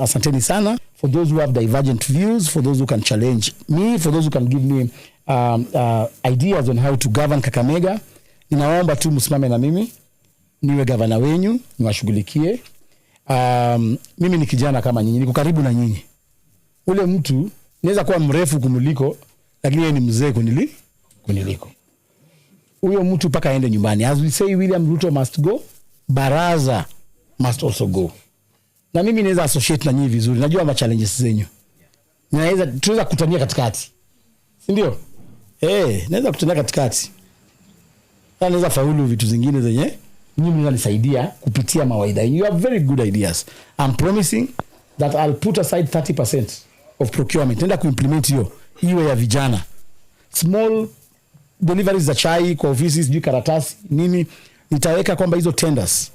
Asanteni sana for those who have divergent views, for those who can challenge me, for those who can give me ideas on how to govern Kakamega. Ninaomba tu msimame na mimi niwe gavana wenyu, niwashughulikie. Mimi ni kijana kama nyinyi, niko karibu na nyinyi. Ule mtu naweza kuwa mrefu kumuliko, lakini yeye ni mzee kuniliko. Huyo mtu paka aende nyumbani. As we say, William Ruto must go, Baraza must also go. Na mimi naweza associate na nyinyi vizuri. Najua challenges zenyu. Tunaweza kutania katikati. Si ndio? Naweza kutania katikati. Na naweza faulu vitu zingine zenye nyinyi mnanisaidia kupitia mawaidha. You have very good ideas. I'm promising that I'll put aside 30% of procurement. Nenda kuimplement hiyo iwe ya vijana. Small deliveries za chai kwa ofisi, sijui karatasi nini, nitaweka kwamba hizo tenders.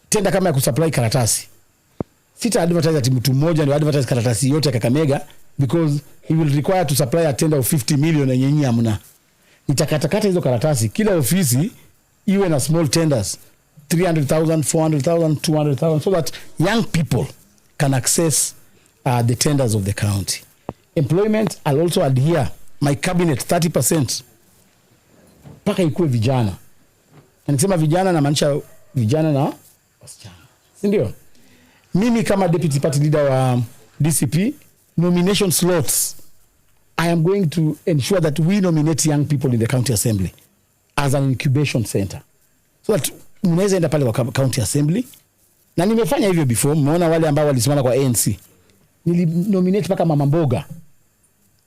Tenda kama ya kusupply karatasi. Sita advertise ati mtu mmoja ndio advertise karatasi yote Kakamega, because he will require to supply a tender of 50 million na nyinyi hamna. Nitakatakata hizo karatasi, kila ofisi iwe na small tenders, 300,000, 400,000, 200,000, so that young people can access the tenders of the county. Employment, I'll also adhere my cabinet 30% paka ikuwe vijana. Na nikisema vijana na maanisha vijana na wasichana. Si ndio? Mimi kama deputy party leader wa DCP, nomination slots, I am going to ensure that we nominate young people in the county assembly as an incubation center. So that mnaweza enda pale kwa county assembly. Na nimefanya hivyo before, mmeona wale ambao walisimama kwa ANC. Nilinominate paka mama mboga.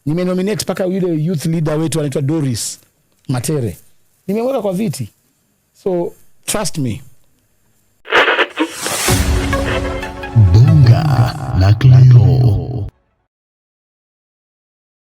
Nimenominate paka yule youth leader wetu anaitwa Doris Matere. Nimemweka kwa viti. So trust me. Bonga la Clio.